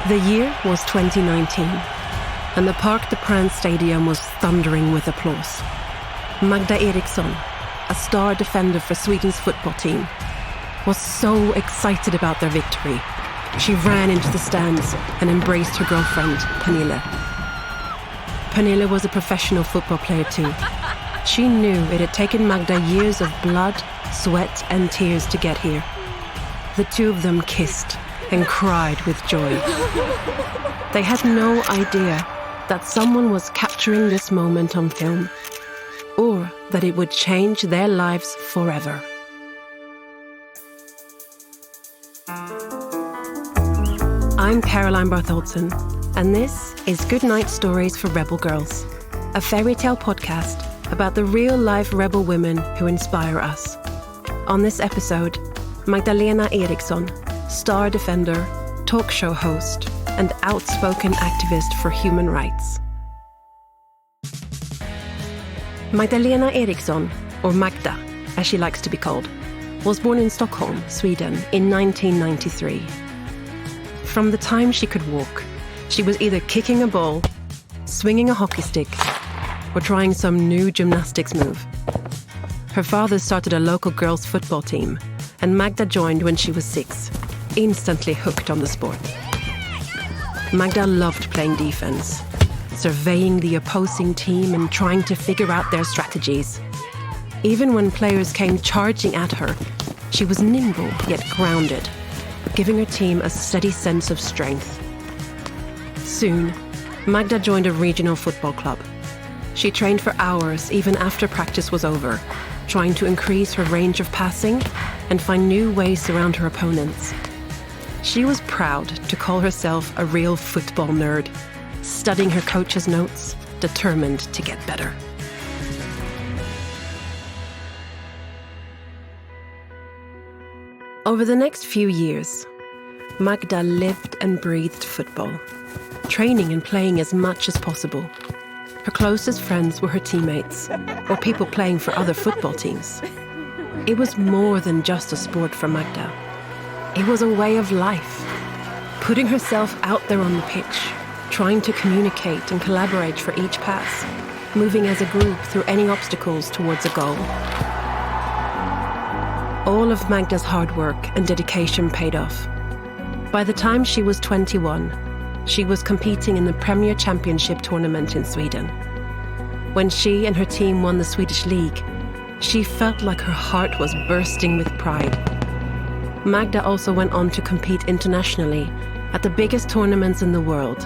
The year was 2019, and the Parc des Princes stadium was thundering with applause. Magda Eriksson, a star defender for Sweden's football team, was so excited about their victory. She ran into the stands and embraced her girlfriend, Pernille. Pernille was a professional football player too. She knew it had taken Magda years of blood, sweat, and tears to get here. The two of them kissed and cried with joy. They had no idea that someone was capturing this moment on film, or that it would change their lives forever. I'm Caroline Bartholdson, and this is Goodnight Stories for Rebel Girls, a fairy tale podcast about the real-life rebel women who inspire us. On this episode, Magdalena Eriksson, star defender, talk show host, and outspoken activist for human rights. Magdalena Eriksson, or Magda, as she likes to be called, was born in Stockholm, Sweden, in 1993. From the time she could walk, she was either kicking a ball, swinging a hockey stick, or trying some new gymnastics move. Her father started a local girls' football team, and Magda joined when she was 6, instantly hooked on the sport. Magda loved playing defense, surveying the opposing team and trying to figure out their strategies. Even when players came charging at her, she was nimble yet grounded, giving her team a steady sense of strength. Soon, Magda joined a regional football club. She trained for hours even after practice was over, trying to increase her range of passing and find new ways around her opponents. She was proud to call herself a real football nerd, studying her coach's notes, determined to get better. Over the next few years, Magda lived and breathed football, training and playing as much as possible. Her closest friends were her teammates, or people playing for other football teams. It was more than just a sport for Magda. It was a way of life, putting herself out there on the pitch, trying to communicate and collaborate for each pass, moving as a group through any obstacles towards a goal. All of Magda's hard work and dedication paid off. By the time she was 21, she was competing in the Premier Championship tournament in Sweden. When she and her team won the Swedish League, she felt like her heart was bursting with pride. Magda also went on to compete internationally at the biggest tournaments in the world,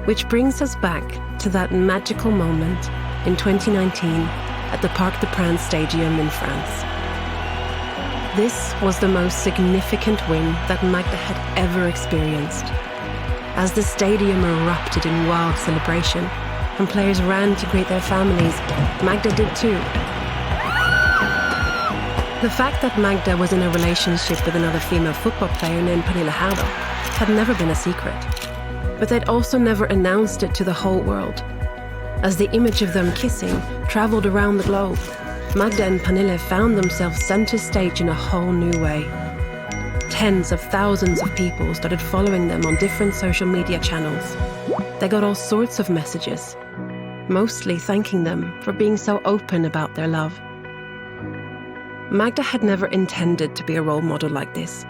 which brings us back to that magical moment in 2019 at the Parc des Princes stadium in France. This was the most significant win that Magda had ever experienced. As the stadium erupted in wild celebration and players ran to greet their families, Magda did too. The fact that Magda was in a relationship with another female football player named Pernille had never been a secret. But they'd also never announced it to the whole world. As the image of them kissing traveled around the globe, Magda and Pernille found themselves center stage in a whole new way. Tens of thousands of people started following them on different social media channels. They got all sorts of messages, mostly thanking them for being so open about their love. Magda had never intended to be a role model like this,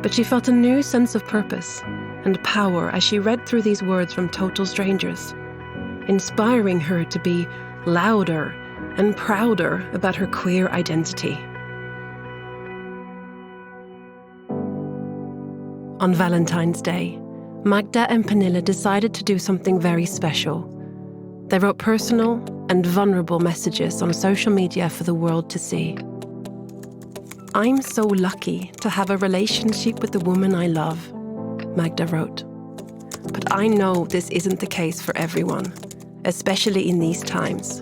but she felt a new sense of purpose and power as she read through these words from total strangers, inspiring her to be louder and prouder about her queer identity. On Valentine's Day, Magda and Pernille decided to do something very special. They wrote personal and vulnerable messages on social media for the world to see. "I'm so lucky to have a relationship with the woman I love," Magda wrote. "But I know this isn't the case for everyone, especially in these times.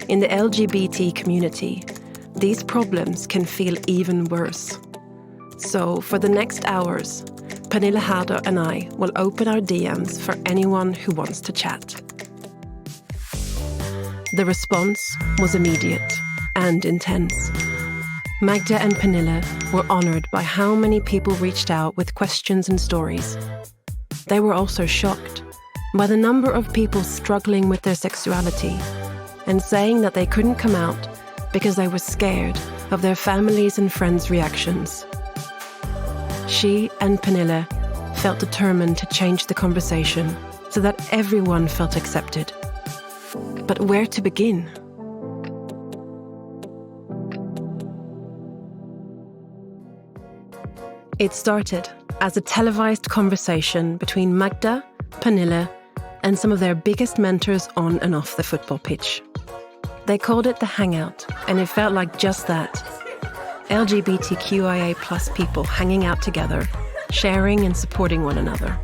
In the LGBT community, these problems can feel even worse. So for the next hours, Pernille Harder and I will open our DMs for anyone who wants to chat." The response was immediate and intense. Magda and Pernille were honored by how many people reached out with questions and stories. they were also shocked by the number of people struggling with their sexuality and saying that they couldn't come out because they were scared of their families' and friends' reactions. She and Pernille felt determined to change the conversation so that everyone felt accepted. But where to begin? It started as a televised conversation between Magda, Pernille, and some of their biggest mentors on and off the football pitch. They called it the Hangout, and it felt like just that. LGBTQIA+ people hanging out together, sharing and supporting one another.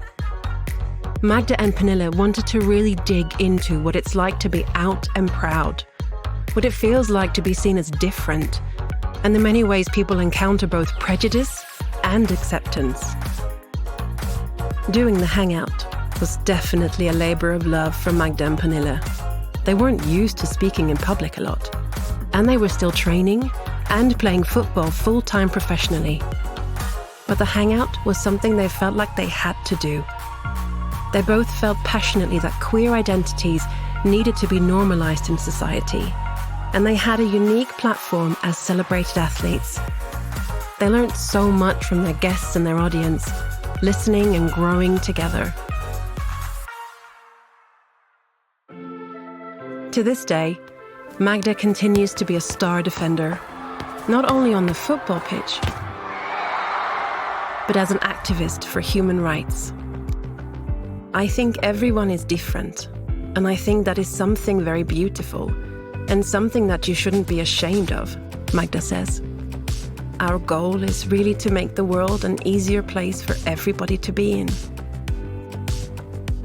Magda and Pernille wanted to really dig into what it's like to be out and proud, what it feels like to be seen as different, and the many ways people encounter both prejudice and acceptance. Doing the Hangout was definitely a labor of love for Magda and Pernille. They weren't used to speaking in public a lot, and they were still training and playing football full-time professionally. But the Hangout was something they felt like they had to do. They both felt passionately that queer identities needed to be normalized in society, and they had a unique platform as celebrated athletes. They learned so much from their guests and their audience, listening and growing together. To this day, Magda continues to be a star defender, not only on the football pitch, but as an activist for human rights. I think everyone is different, and I think that is something very beautiful, and something that you shouldn't be ashamed of, Magda says. Our goal is really to make the world an easier place for everybody to be in.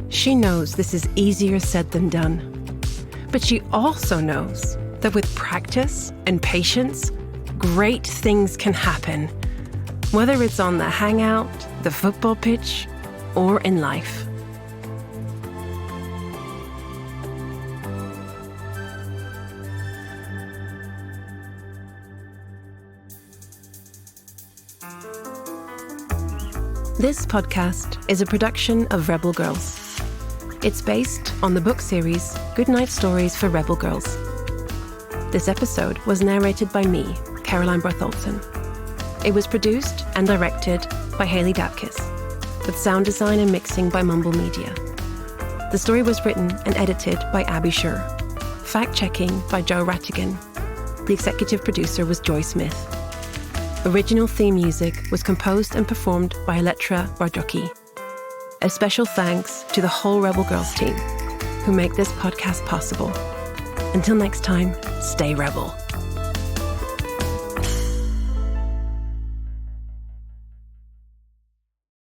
She knows this is easier said than done, but she also knows that with practice and patience, great things can happen, whether it's on the Hangout, the football pitch, or in life. This podcast is a production of Rebel Girls. It's based on the book series Goodnight Stories for Rebel Girls. This episode was narrated by me, Caroline Bartholdson. It was produced and directed by Haley Dapkus, with sound design and mixing by Mumble Media. The story was written and edited by Abby Sher. Fact-checking by Joe Rhatigan. The executive producer was Joy Smith. Original theme music was composed and performed by Elettra Bargiacchi. A special thanks to the whole Rebel Girls team who make this podcast possible. Until next time, stay rebel.